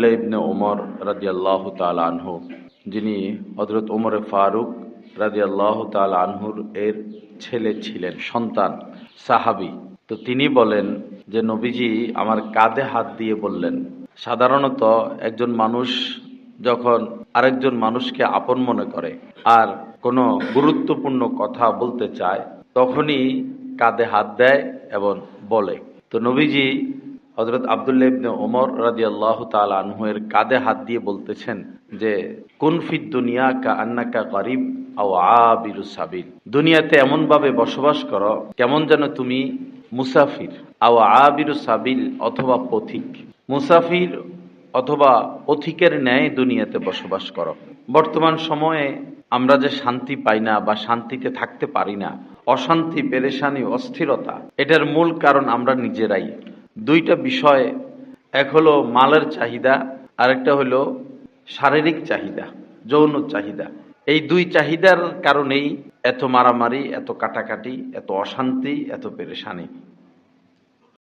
আব্দুল্লাহ ইবনে ওমর রাদিয়াল্লাহু তাআলা আনহু, যিনি হযরত ওমর ফারুক রাদিয়াল্লাহু তাআলা আনহুর এর ছেলে ছিলেন, সন্তান, সাহাবী। তো তিনি বলেন যে নবীজি আমার কাঁধে হাত দিয়ে বললেন, সাধারণত একজন মানুষ যখন আরেকজন মানুষকে আপন মনে করে আর কোনো গুরুত্বপূর্ণ কথা বলতে চায়, তখনই কাঁধে হাত দেয় এবং বলে। তো নবীজি হযরত আব্দুল্লাহ ইবনে ওমর রাদিয়াল্লাহু তাআলা আনহু এর কাঁধে হাত দিয়ে বলতেছেন যে কুন ফিদ দুনিয়া কা আন্নাকা গরিব আও আবিরুস সাবিল, দুনিয়াতে এমন ভাবে বসবাস করো কেমন যেন তুমি মুসাফির, আও আবিরুস সাবিল অথবা পথিক। মুসাফির অথবা পথিকের ন্যায় দুনিয়াতে বসবাস করো। বর্তমান সময়ে আমরা যে শান্তি পাই না বা শান্তিতে থাকতে পারি না, অশান্তি, পেরেশানি, অস্থিরতা, এটার মূল কারণ আমরা নিজেরাই। দুইটা বিষয়, এক হলো মালের চাহিদা, আরেকটা হলো শারীরিক চাহিদা, যৌন চাহিদা। এই দুই চাহিদার কারণেই এত মারামারি, এত কাটাকাটি, এত অশান্তি, এত পেরেশানি।